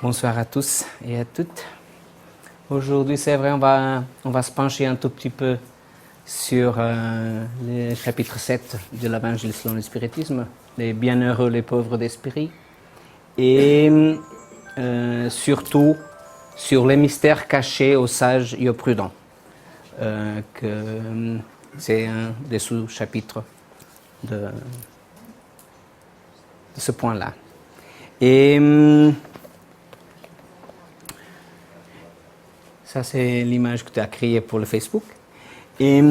Bonsoir à tous et à toutes. Aujourd'hui, c'est vrai, on va se pencher un tout petit peu sur le chapitre 7 de l'Évangile selon le spiritisme, les bienheureux, les pauvres d'esprit, et surtout sur les mystères cachés aux sages et aux prudents. C'est un des sous-chapitres de ce point-là. Et ça, c'est l'image que tu as créée pour le Facebook. Et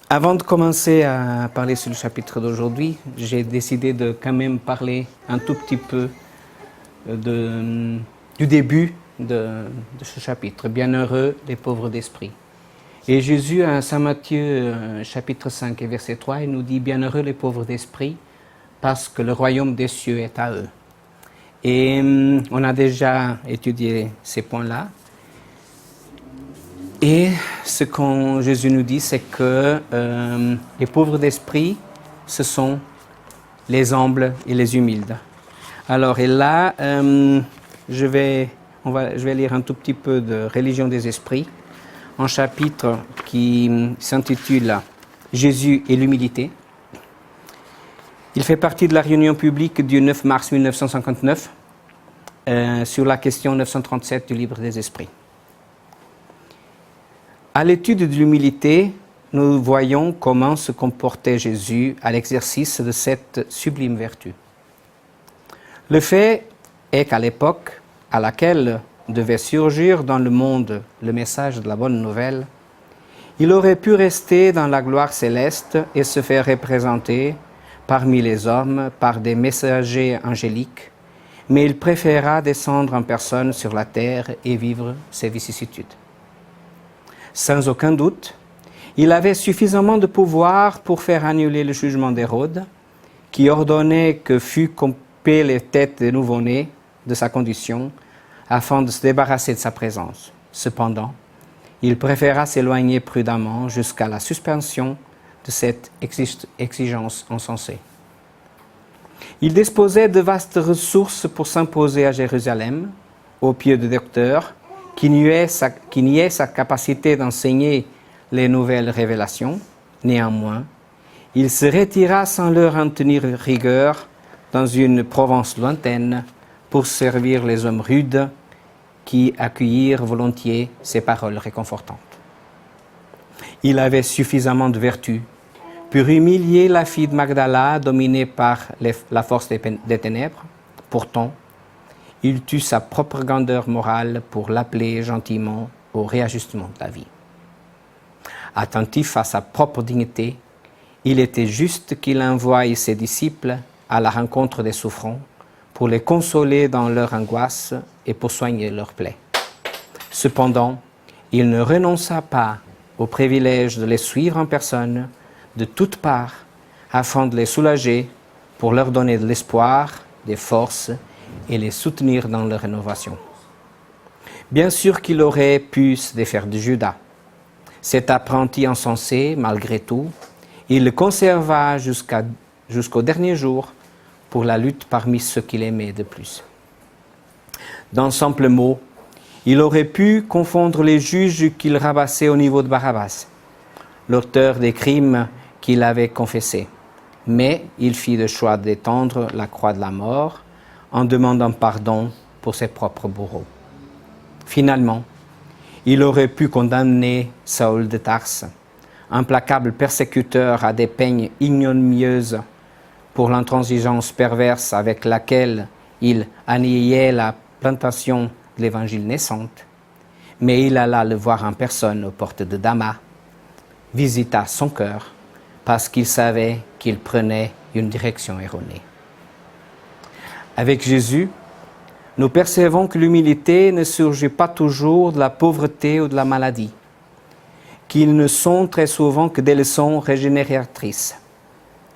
avant de commencer à parler sur le chapitre d'aujourd'hui, j'ai décidé de quand même parler un tout petit peu du début de ce chapitre. Bienheureux les pauvres d'esprit. Et Jésus, à Saint Matthieu, chapitre 5 et verset 3, il nous dit « Bienheureux les pauvres d'esprit, parce que le royaume des cieux est à eux. » Et on a déjà étudié ces points-là. Et ce que Jésus nous dit, c'est que les pauvres d'esprit, ce sont les humbles et les humides. Alors, et là, je vais lire un tout petit peu de Religion des esprits, un chapitre qui s'intitule « Jésus et l'humilité ». Il fait partie de la réunion publique du 9 mars 1959 sur la question 937 du Livre des Esprits. À l'étude de l'humilité, nous voyons comment se comportait Jésus à l'exercice de cette sublime vertu. Le fait est qu'à l'époque à laquelle devait surgir dans le monde le message de la bonne nouvelle, il aurait pu rester dans la gloire céleste et se faire représenter parmi les hommes par des messagers angéliques, mais il préféra descendre en personne sur la terre et vivre ses vicissitudes. Sans aucun doute, il avait suffisamment de pouvoir pour faire annuler le jugement d'Hérode, qui ordonnait que fût coupées les têtes des nouveau-nés de sa condition, afin de se débarrasser de sa présence. Cependant, il préféra s'éloigner prudemment jusqu'à la suspension de cette exigence insensée. Il disposait de vastes ressources pour s'imposer à Jérusalem, aux pieds de docteurs, qui niait sa capacité d'enseigner les nouvelles révélations. Néanmoins, il se retira sans leur en tenir rigueur dans une province lointaine pour servir les hommes rudes qui accueillirent volontiers ses paroles réconfortantes. Il avait suffisamment de vertu pour humilier la fille de Magdala dominée par la force des ténèbres. Pourtant, il tut sa propre grandeur morale pour l'appeler gentiment au réajustement de la vie. Attentif à sa propre dignité, il était juste qu'il envoie ses disciples à la rencontre des souffrants pour les consoler dans leur angoisse et pour soigner leurs plaies. Cependant, il ne renonça pas au privilège de les suivre en personne de toutes parts afin de les soulager pour leur donner de l'espoir, des forces et les soutenir dans leur rénovation. Bien sûr qu'il aurait pu se défaire de Judas. Cet apprenti insensé, malgré tout, il le conserva jusqu'au dernier jour pour la lutte parmi ceux qu'il aimait de plus. D'un simple mot, il aurait pu confondre les juges qu'il rabassait au niveau de Barabbas, l'auteur des crimes qu'il avait confessés. Mais il fit le choix d'étendre la croix de la mort en demandant pardon pour ses propres bourreaux. Finalement, il aurait pu condamner Saül de Tarse, implacable persécuteur à des peines ignominieuses pour l'intransigeance perverse avec laquelle il annihilait la plantation de l'évangile naissante, mais il alla le voir en personne aux portes de Damas, visita son cœur, parce qu'il savait qu'il prenait une direction erronée. Avec Jésus, nous percevons que l'humilité ne surgit pas toujours de la pauvreté ou de la maladie, qu'ils ne sont très souvent que des leçons régénératrices,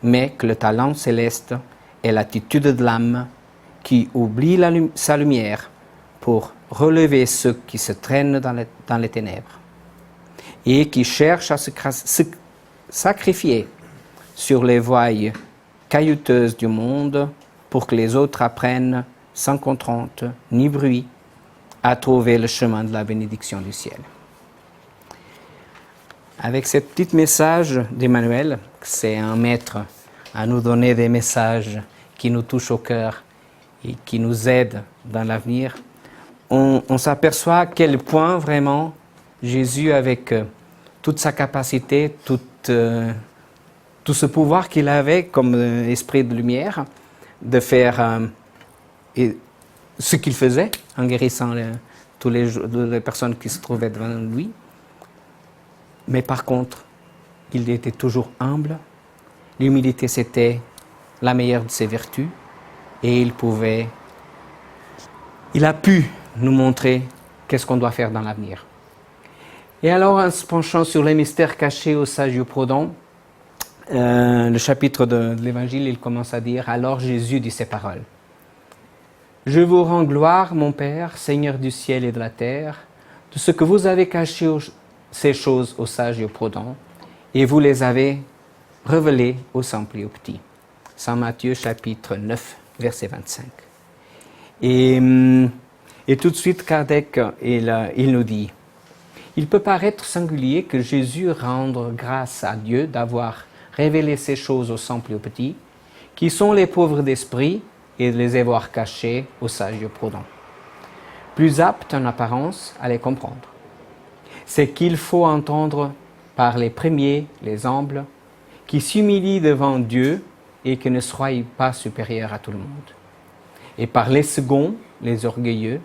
mais que le talent céleste est l'attitude de l'âme qui oublie sa lumière pour relever ceux qui se traînent dans les ténèbres et qui cherchent à se sacrifier sur les voies caillouteuses du monde pour que les autres apprennent sans contrainte ni bruit, à trouver le chemin de la bénédiction du ciel. Avec ce petit message d'Emmanuel, c'est un maître à nous donner des messages qui nous touchent au cœur et qui nous aident dans l'avenir, on s'aperçoit à quel point vraiment Jésus, avec toute sa capacité, tout ce pouvoir qu'il avait comme esprit de lumière, de faire ce qu'il faisait en guérissant toutes les personnes qui se trouvaient devant lui. Mais par contre, il était toujours humble. L'humilité, c'était la meilleure de ses vertus. Et il a pu nous montrer qu'est-ce qu'on doit faire dans l'avenir. Et alors, en se penchant sur les mystères cachés aux sages et aux prudents, le chapitre de l'Évangile, il commence à dire « Alors Jésus dit ces paroles. Je vous rends gloire, mon Père, Seigneur du ciel et de la terre, de ce que vous avez caché ces choses aux sages et aux prudents, et vous les avez révélées aux simples et aux petits. » Saint Matthieu, chapitre 9, verset 25. Et tout de suite, Kardec, il nous dit, « Il peut paraître singulier que Jésus rende grâce à Dieu d'avoir révélé ces choses aux simples et aux petits, qui sont les pauvres d'esprit, et de les avoir cachées aux sages et aux prudents. Plus apte en apparence à les comprendre. C'est qu'il faut entendre par les premiers, les humbles, qui s'humilient devant Dieu et qui ne soient pas supérieurs à tout le monde. Et par les seconds, les orgueilleux,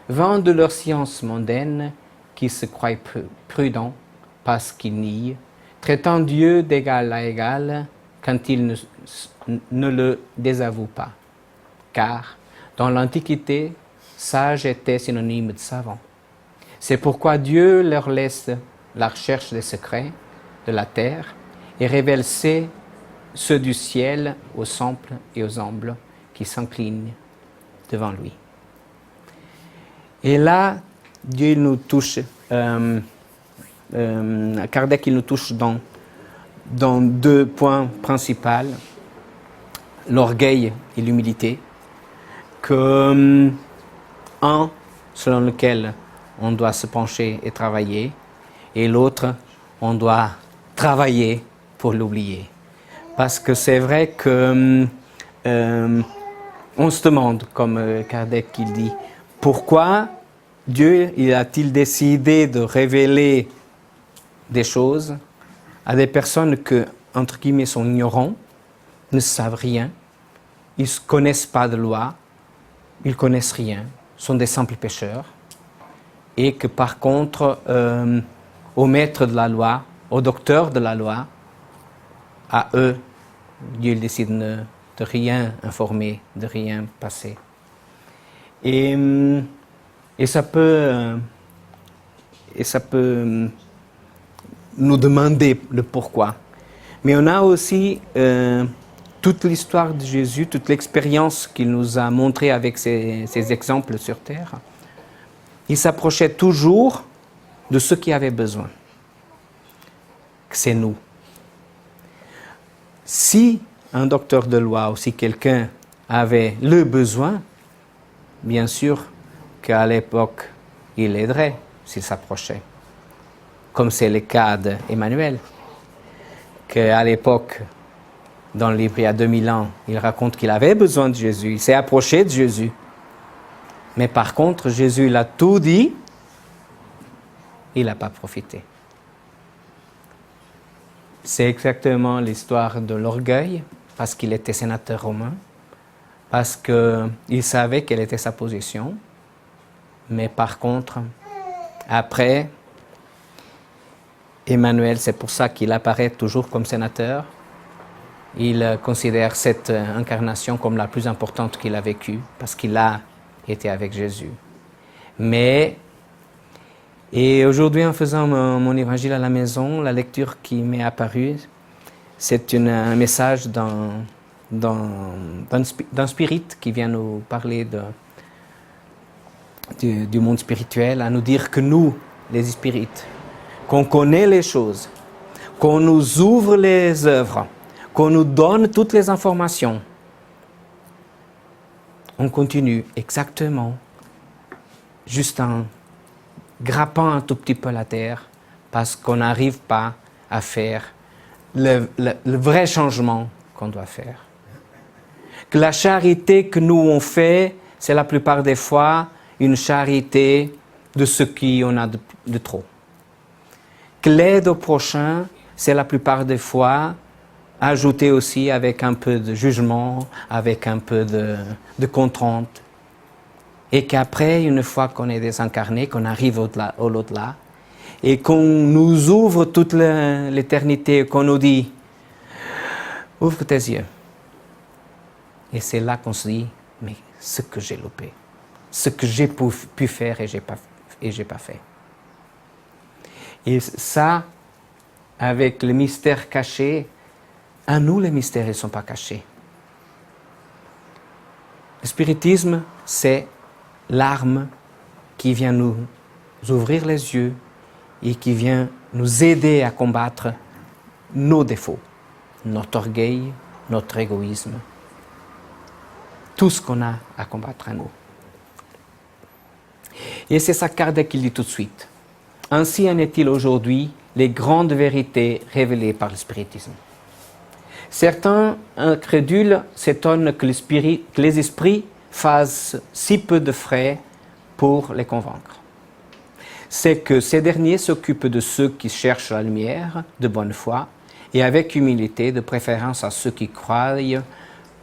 vendent de leur science mondaine, qui se croient prudents parce qu'ils nient, traitant Dieu d'égal à égal quand il ne le désavoue pas. Car, dans l'Antiquité, sage était synonyme de savant. C'est pourquoi Dieu leur laisse la recherche des secrets de la terre et révèle ceux du ciel aux simples et aux humbles qui s'inclinent devant lui. Et là, Dieu nous touche, Kardec il nous touche dans deux points principaux, l'orgueil et l'humilité, un selon lequel on doit se pencher et travailler, et l'autre, on doit travailler pour l'oublier. Parce que c'est vrai que on se demande, comme Kardec il dit, pourquoi Dieu a-t-il décidé de révéler des choses à des personnes qui, entre guillemets, sont ignorants, ne savent rien, ils ne connaissent pas de loi, ils ne connaissent rien, sont des simples pécheurs, et que par contre, aux maîtres de la loi, aux docteurs de la loi, à eux, Dieu décide de rien informer, de rien passer. Et ça peut nous demander le pourquoi. Mais on a aussi toute l'histoire de Jésus, toute l'expérience qu'il nous a montrée avec ces exemples sur terre. Il s'approchait toujours de ceux qui avaient besoin. C'est nous. Si un docteur de loi ou si quelqu'un avait le besoin, bien sûr qu'à l'époque, il aiderait s'il s'approchait. Comme c'est le cas d'Emmanuel, qu'à l'époque, dans le livre il y a 2000 ans, il raconte qu'il avait besoin de Jésus, il s'est approché de Jésus. Mais par contre, Jésus, il a tout dit, il n'a pas profité. C'est exactement l'histoire de l'orgueil, parce qu'il était sénateur romain, parce qu'il savait quelle était sa position, mais par contre, après, Emmanuel, c'est pour ça qu'il apparaît toujours comme sénateur. Il considère cette incarnation comme la plus importante qu'il a vécue, parce qu'il a été avec Jésus. Et aujourd'hui, en faisant mon évangile à la maison, la lecture qui m'est apparue, c'est un message d'un spirit qui vient nous parler du monde spirituel, à nous dire que nous, les spirites, qu'on connaît les choses, qu'on nous ouvre les œuvres, qu'on nous donne toutes les informations. on continue exactement, juste en grappant un tout petit peu la terre, parce qu'on n'arrive pas à faire le vrai changement qu'on doit faire. Que la charité que nous on fait, c'est la plupart des fois une charité de ce qu'on a de trop. Que l'aide au prochain, c'est la plupart des fois ajouté aussi avec un peu de jugement, avec un peu de contrainte. Et qu'après, une fois qu'on est désincarné, qu'on arrive au-delà, et qu'on nous ouvre toute l'éternité, qu'on nous dit « Ouvre tes yeux ». Et c'est là qu'on se dit « Mais ce que j'ai loupé, ce que j'ai pu faire et j'ai pas fait ». Et ça, avec le mystère caché, à nous les mystères ne sont pas cachés. Le spiritisme, c'est l'arme qui vient nous ouvrir les yeux et qui vient nous aider à combattre nos défauts, notre orgueil, notre égoïsme, tout ce qu'on a à combattre à nous. Et c'est ça Kardec qui dit tout de suite. Ainsi en est-il aujourd'hui les grandes vérités révélées par le spiritisme. Certains incrédules s'étonnent que les esprits fassent si peu de frais pour les convaincre. C'est que ces derniers s'occupent de ceux qui cherchent la lumière de bonne foi et avec humilité, de préférence à ceux qui croient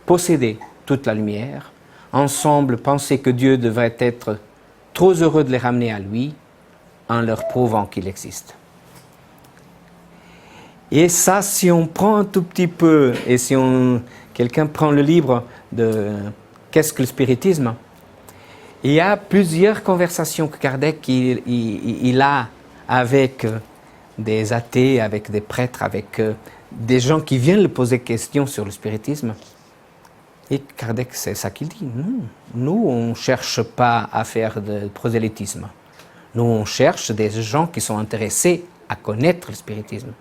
posséder toute la lumière, ensemble penser que Dieu devrait être trop heureux de les ramener à lui en leur prouvant qu'il existe. Et ça, si on prend un tout petit peu, et si quelqu'un prend le livre de « Qu'est-ce que le spiritisme ?», il y a plusieurs conversations que Kardec il a avec des athées, avec des prêtres, avec des gens qui viennent lui poser des questions sur le spiritisme. Et Kardec, c'est ça qu'il dit. Nous, on ne cherche pas à faire de prosélytisme. Nous, on cherche des gens qui sont intéressés à connaître le spiritisme.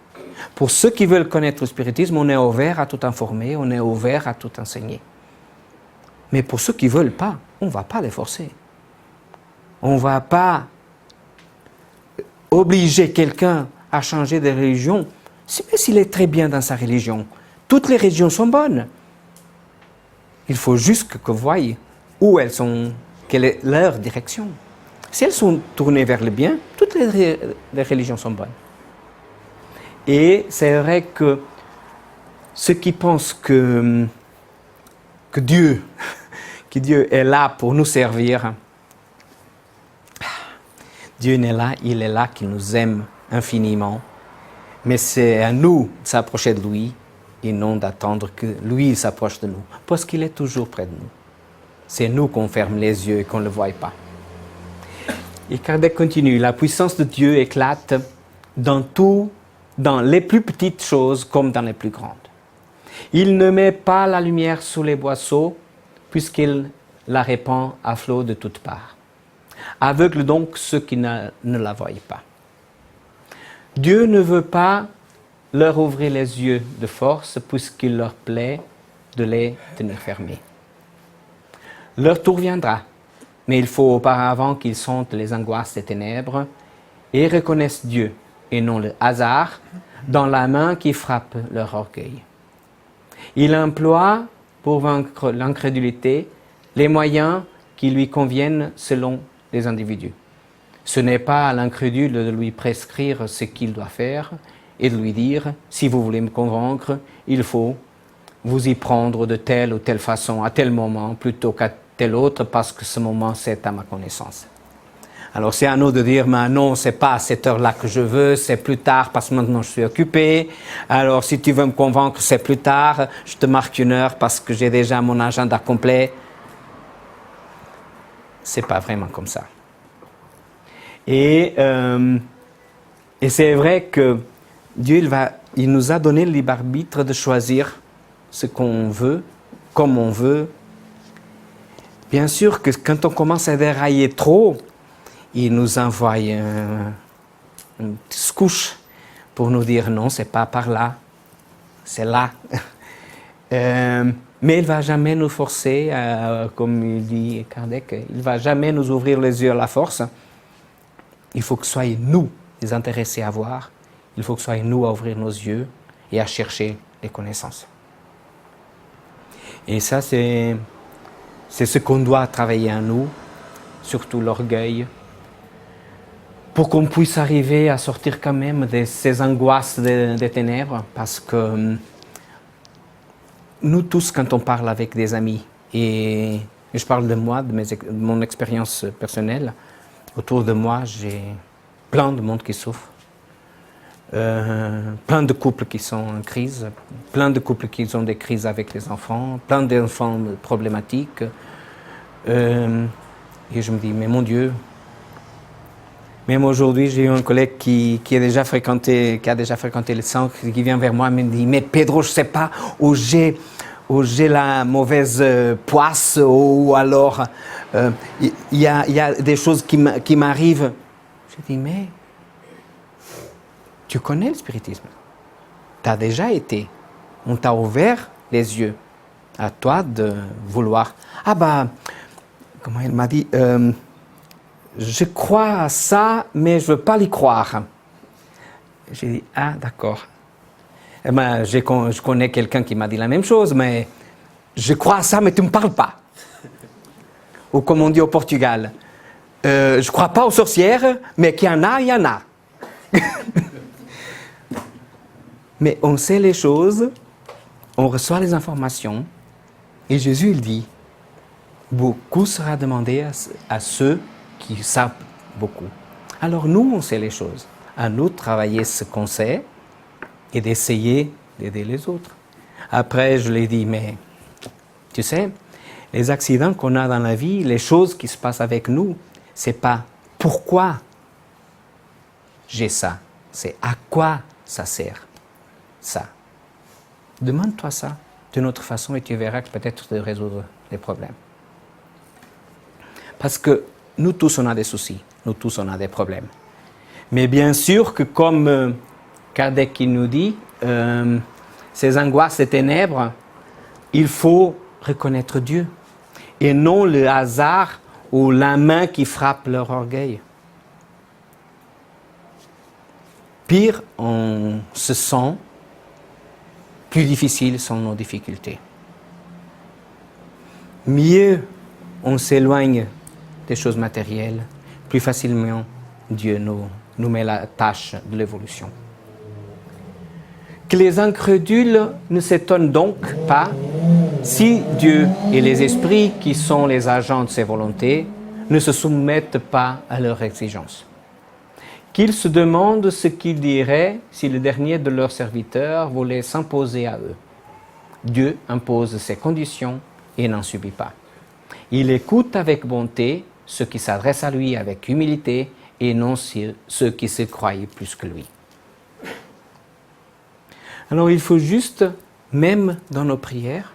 Pour ceux qui veulent connaître le spiritisme, on est ouvert à tout informer, on est ouvert à tout enseigner. Mais pour ceux qui ne veulent pas, on ne va pas les forcer. On ne va pas obliger quelqu'un à changer de religion, même s'il est très bien dans sa religion. Toutes les religions sont bonnes. Il faut juste que vous voyez où elles sont, quelle est leur direction. Si elles sont tournées vers le bien, toutes les religions sont bonnes. Et c'est vrai que ceux qui pensent que Dieu est là pour nous servir, Dieu n'est là, il est là, qu'il nous aime infiniment. Mais c'est à nous de s'approcher de lui et non d'attendre que lui s'approche de nous, parce qu'il est toujours près de nous. C'est nous qu'on ferme les yeux et qu'on ne le voit pas. Et Kardec continue, la puissance de Dieu éclate dans les plus petites choses comme dans les plus grandes. Il ne met pas la lumière sous les boisseaux, puisqu'il la répand à flot de toutes parts. Aveugle donc ceux qui ne la voient pas. Dieu ne veut pas leur ouvrir les yeux de force, puisqu'il leur plaît de les tenir fermés. Leur tour viendra, mais il faut auparavant qu'ils sentent les angoisses des ténèbres et reconnaissent Dieu, et non le hasard, dans la main qui frappe leur orgueil. Il emploie, pour vaincre l'incrédulité, les moyens qui lui conviennent selon les individus. Ce n'est pas à l'incrédule de lui prescrire ce qu'il doit faire et de lui dire « si vous voulez me convaincre, il faut vous y prendre de telle ou telle façon, à tel moment, plutôt qu'à tel autre, parce que ce moment, c'est à ma connaissance. » Alors c'est à nous de dire, mais non, c'est pas à cette heure-là que je veux, c'est plus tard parce que maintenant je suis occupé. Alors si tu veux me convaincre, c'est plus tard, je te marque une heure parce que j'ai déjà mon agenda complet. C'est pas vraiment comme ça. Et c'est vrai que Dieu, il nous a donné le libre arbitre de choisir ce qu'on veut, comme on veut. Bien sûr que quand on commence à dérailler trop, il nous envoie une petite couche pour nous dire non, c'est pas par là, c'est là. Mais il ne va jamais nous forcer, comme il dit Kardec, il ne va jamais nous ouvrir les yeux à la force. Il faut que ce soit nous les intéressés à voir, il faut que ce soit nous à ouvrir nos yeux et à chercher les connaissances. Et ça, c'est ce qu'on doit travailler en nous, surtout l'orgueil, pour qu'on puisse arriver à sortir quand même de ces angoisses des ténèbres, parce que nous tous, quand on parle avec des amis, et je parle de moi, de mon expérience personnelle, autour de moi, j'ai plein de monde qui souffre, plein de couples qui sont en crise, plein de couples qui ont des crises avec les enfants, plein d'enfants problématiques. Et je me dis, mais mon Dieu, même aujourd'hui, j'ai eu un collègue qui a déjà fréquenté le centre, qui vient vers moi et me dit, mais Pedro, je ne sais pas où j'ai la mauvaise poisse, ou alors il y a des choses qui m'arrivent. Je dis, mais tu connais le spiritisme, tu as déjà été, on t'a ouvert les yeux, à toi de vouloir. Ah bah, comment il m'a dit, je crois à ça, mais je ne veux pas y croire. J'ai dit, ah d'accord. Eh ben, je connais quelqu'un qui m'a dit la même chose, mais je crois à ça, mais tu ne me parles pas. Ou comme on dit au Portugal, je ne crois pas aux sorcières, mais qu'il y en a, il y en a. Mais on sait les choses, on reçoit les informations, et Jésus, il dit, beaucoup sera demandé à ceux qui savent beaucoup. Alors nous, on sait les choses. À nous de travailler ce qu'on sait et d'essayer d'aider les autres. Après, je l'ai dit, mais tu sais, les accidents qu'on a dans la vie, les choses qui se passent avec nous, c'est pas pourquoi j'ai ça, c'est à quoi ça sert, ça. Demande-toi ça d'une autre façon et tu verras que peut-être tu vas résoudre les problèmes. Parce que nous tous, on a des soucis, nous tous, on a des problèmes. Mais bien sûr que comme Kardec qui nous dit, ces angoisses et ténèbres, il faut reconnaître Dieu et non le hasard ou la main qui frappe leur orgueil. Pire, on se sent plus difficile sans nos difficultés. Mieux, on s'éloigne des choses matérielles, plus facilement Dieu nous met la tâche de l'évolution. Que les incrédules ne s'étonnent donc pas si Dieu et les esprits qui sont les agents de ses volontés ne se soumettent pas à leurs exigences. Qu'ils se demandent ce qu'ils diraient si le dernier de leurs serviteurs voulait s'imposer à eux. Dieu impose ses conditions et n'en subit pas. Il écoute avec bonté ceux qui s'adressent à lui avec humilité et non ceux qui se croient plus que lui. Alors il faut juste, même dans nos prières,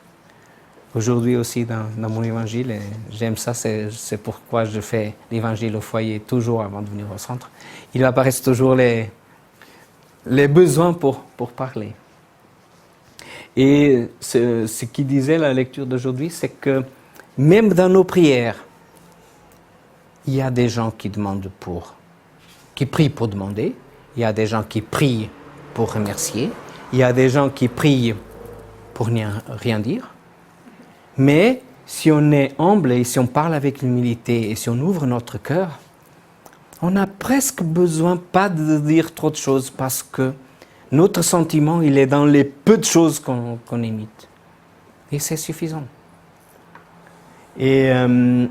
aujourd'hui aussi dans mon évangile, et j'aime ça, c'est pourquoi je fais l'évangile au foyer toujours avant de venir au centre, il apparaissent toujours les besoins pour parler. Et ce qui disait la lecture d'aujourd'hui, c'est que même dans nos prières, il y a des gens qui prient pour demander, il y a des gens qui prient pour remercier, il y a des gens qui prient pour rien dire. Mais si on est humble et si on parle avec l'humilité et si on ouvre notre cœur, on n'a presque besoin pas de dire trop de choses parce que notre sentiment, il est dans les peu de choses qu'on imite. Et c'est suffisant. Mais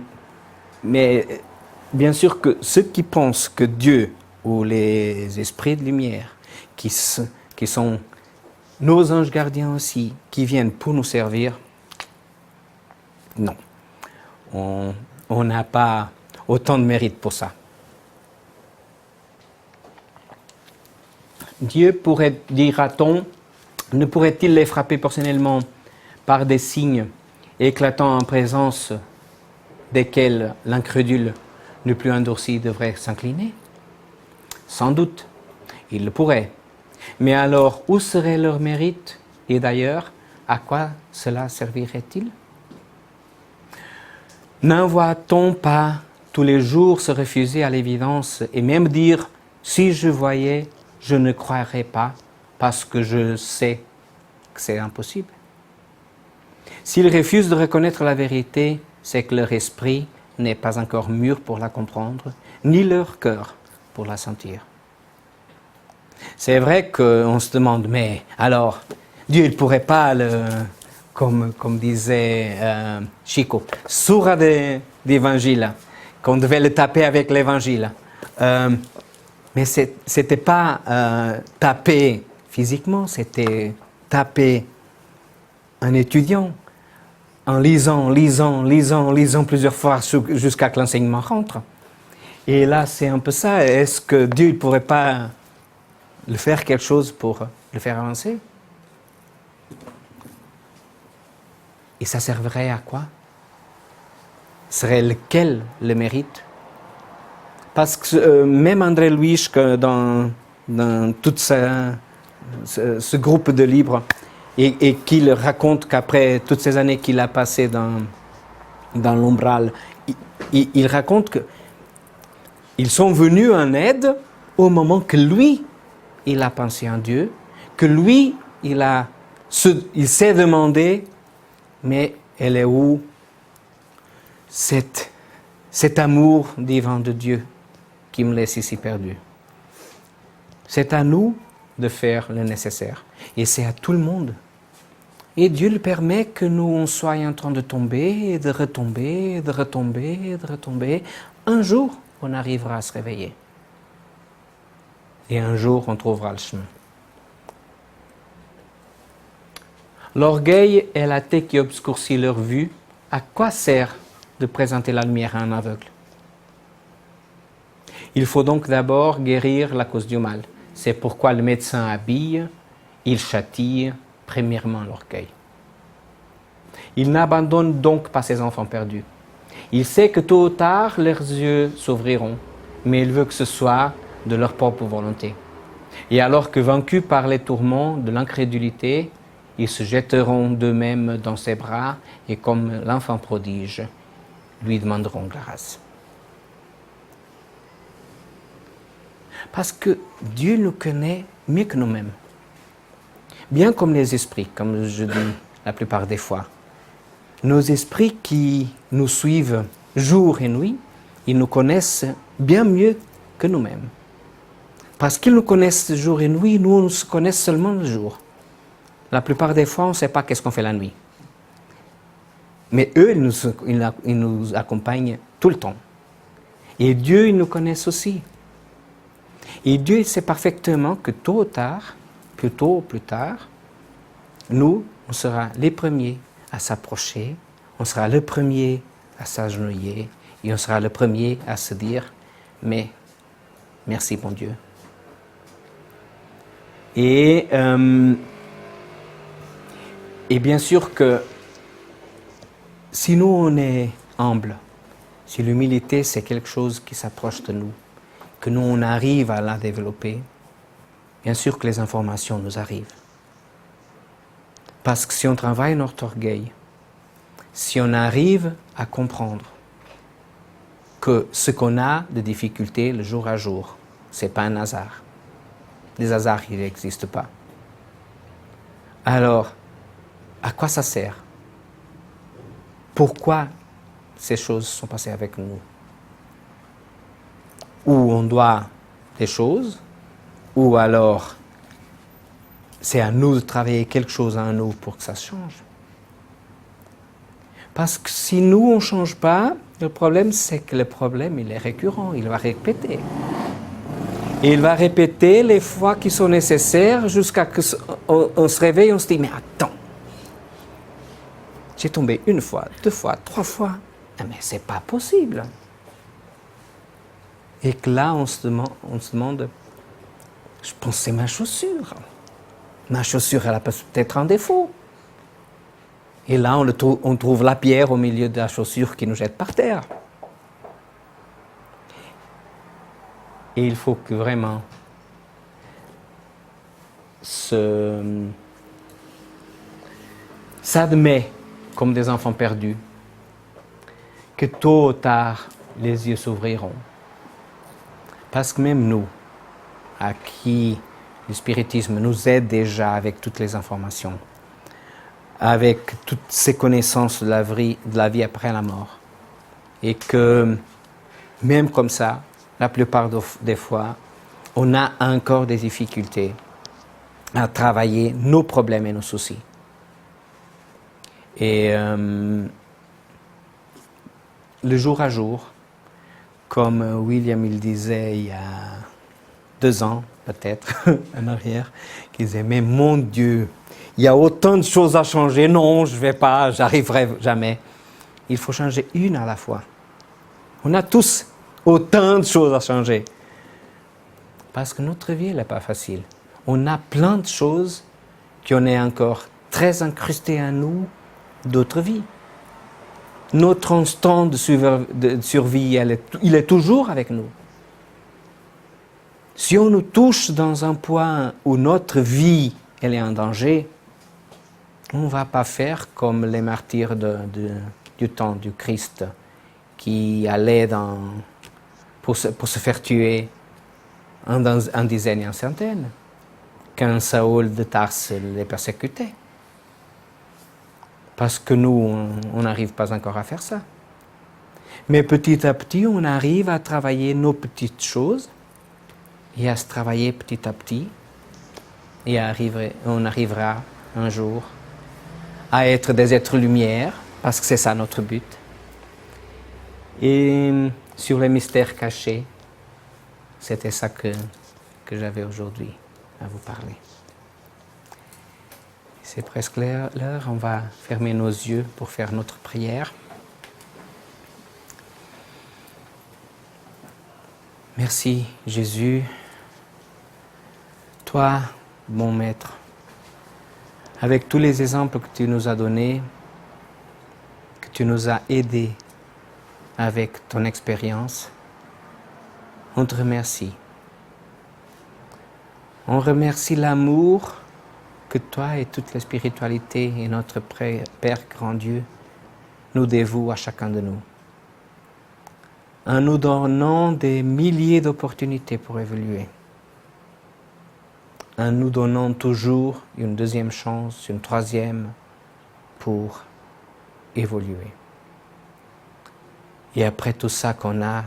bien sûr que ceux qui pensent que Dieu ou les esprits de lumière, qui sont nos anges gardiens aussi, qui viennent pour nous servir, non. On n'a pas autant de mérite pour ça. Dieu pourrait, dira-t-on, ne pourrait-il les frapper personnellement par des signes éclatants en présence desquels l'incrédule ne plus endurci devrait s'incliner? Sans doute, il le pourrait. Mais alors, où serait leur mérite? Et d'ailleurs, à quoi cela servirait-il? N'envoie-t-on pas tous les jours se refuser à l'évidence et même dire « si je voyais, je ne croirais pas parce que je sais que c'est impossible ». S'ils refusent de reconnaître la vérité, c'est que leur esprit n'est pas encore mûr pour la comprendre, ni leur cœur pour la sentir. C'est vrai qu'on se demande, mais alors, Dieu ne pourrait pas, comme disait Chico, sourd d'évangile, qu'on devait le taper avec l'évangile. Mais ce n'était pas taper physiquement, c'était taper un étudiant, en lisant plusieurs fois jusqu'à que l'enseignement rentre. Et là, c'est un peu ça. Est-ce que Dieu ne pourrait pas le faire quelque chose pour le faire avancer? Et ça servirait à quoi? Serait lequel le mérite? Parce que même André Louis, dans tout ce groupe de livres, et qu'il raconte qu'après toutes ces années qu'il a passées dans l'umbral, il raconte qu'ils sont venus en aide au moment que lui, il a pensé en Dieu, que lui, il s'est demandé, mais elle est où cet amour divin de Dieu qui me laisse ici perdu? C'est à nous de faire le nécessaire. Et c'est à tout le monde. Et Dieu le permet que nous soyons en train de tomber, et de retomber, et de retomber, et de retomber. Un jour, on arrivera à se réveiller. Et un jour, on trouvera le chemin. L'orgueil est la tête qui obscurcit leur vue. À quoi sert de présenter la lumière à un aveugle? Il faut donc d'abord guérir la cause du mal. C'est pourquoi le médecin habille, il châtie premièrement l'orgueil. Il n'abandonne donc pas ses enfants perdus. Il sait que tôt ou tard, leurs yeux s'ouvriront, mais il veut que ce soit de leur propre volonté. Et alors que vaincus par les tourments de l'incrédulité, ils se jetteront d'eux-mêmes dans ses bras et comme l'enfant prodige, lui demanderont grâce. Parce que Dieu nous connaît mieux que nous-mêmes. Bien comme les esprits, comme je dis la plupart des fois. Nos esprits qui nous suivent jour et nuit, ils nous connaissent bien mieux que nous-mêmes. Parce qu'ils nous connaissent jour et nuit, nous, on nous connaissons seulement le jour. La plupart des fois, on ne sait pas qu'est-ce qu'on fait la nuit. Mais eux, ils nous accompagnent tout le temps. Et Dieu, ils nous connaissent aussi. Et Dieu sait parfaitement que tôt ou tard, plus tôt ou plus tard, nous, on sera les premiers à s'approcher, on sera le premier à s'agenouiller et on sera le premier à se dire « mais merci bon Dieu ». Et bien sûr que si nous on est humble, si l'humilité c'est quelque chose qui s'approche de nous, que nous on arrive à la développer, bien sûr que les informations nous arrivent. Parce que si on travaille notre orgueil, si on arrive à comprendre que ce qu'on a de difficultés le jour à jour, ce n'est pas un hasard. Des hasards, il n'existe pas. Alors, à quoi ça sert? Pourquoi ces choses sont passées avec nous? Ou on doit des choses, ou alors c'est à nous de travailler quelque chose en nous pour que ça change. Parce que si nous, on ne change pas, le problème, c'est que le problème, il est récurrent, il va répéter. Et il va répéter les fois qui sont nécessaires jusqu'à ce qu'on se réveille, on se dit, mais attends, j'ai tombé une fois, 2 fois, 3 fois, ah, mais c'est pas possible. Et que là, on se demande, je pense que c'est ma chaussure. Ma chaussure, elle a peut-être un défaut. Et là, on trouve la pierre au milieu de la chaussure qui nous jette par terre. Et il faut que vraiment s'admet comme des enfants perdus, que tôt ou tard, les yeux s'ouvriront. Parce que même nous, à qui le spiritisme nous aide déjà avec toutes les informations, avec toutes ces connaissances de la vie après la mort, et que même comme ça, la plupart des fois, on a encore des difficultés à travailler nos problèmes et nos soucis. Et le jour à jour, comme William il disait il y a 2 ans, peut-être, en arrière, qui disait, mais mon Dieu, il y a autant de choses à changer, non, je ne vais pas, j'arriverai jamais. Il faut changer une à la fois. On a tous autant de choses à changer. Parce que notre vie, elle n'est pas facile. On a plein de choses qui en est encore très incrustées à nous d'autres vies. Notre instinct de survie, il est toujours avec nous. Si on nous touche dans un point où notre vie elle est en danger, on ne va pas faire comme les martyrs du temps du Christ qui allaient pour se faire tuer en dizaines et en centaines, quand Saül de Tarse les persécutait. Parce que nous, on n'arrive pas encore à faire ça. Mais petit à petit, on arrive à travailler nos petites choses et à se travailler petit à petit. Et on arrivera un jour à être des êtres lumière, parce que c'est ça notre but. Et sur les mystères cachés, c'était ça que j'avais aujourd'hui à vous parler. C'est presque l'heure, on va fermer nos yeux pour faire notre prière. Merci Jésus, toi, bon Maître, avec tous les exemples que tu nous as donnés, que tu nous as aidés avec ton expérience, on te remercie. On remercie l'amour que toi et toute la spiritualité et notre Père grand Dieu nous dévouent à chacun de nous, en nous donnant des milliers d'opportunités pour évoluer, en nous donnant toujours une deuxième chance, une troisième pour évoluer. Et après tout ça qu'on a,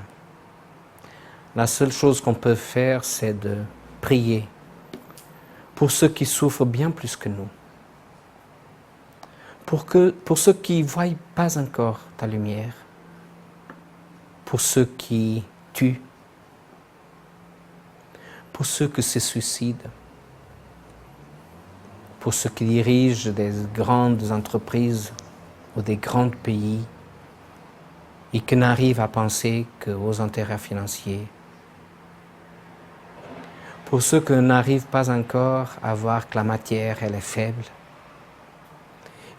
la seule chose qu'on peut faire, c'est de prier pour ceux qui souffrent bien plus que nous, pour ceux qui ne voient pas encore ta lumière, pour ceux qui tuent, pour ceux qui se suicident, pour ceux qui dirigent des grandes entreprises ou des grands pays et qui n'arrivent à penser qu'aux intérêts financiers, pour ceux qui n'arrivent pas encore à voir que la matière elle est faible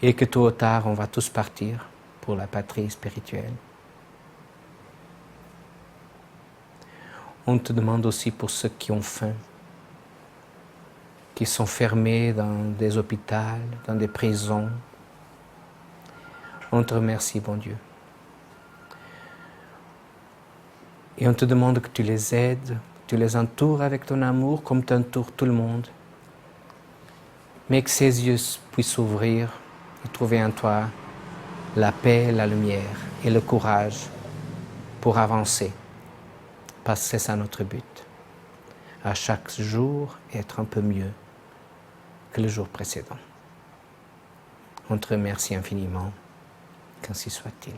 et que tôt ou tard on va tous partir pour la patrie spirituelle. On te demande aussi pour ceux qui ont faim, qui sont fermés dans des hôpitaux, dans des prisons. On te remercie, bon Dieu. Et on te demande que tu les aides, tu les entoures avec ton amour comme tu entoures tout le monde. Mais que ses yeux puissent s'ouvrir et trouver en toi la paix, la lumière et le courage pour avancer. Parce que c'est ça notre but. À chaque jour, être un peu mieux que le jour précédent. On te remercie infiniment, qu'ainsi soit-il.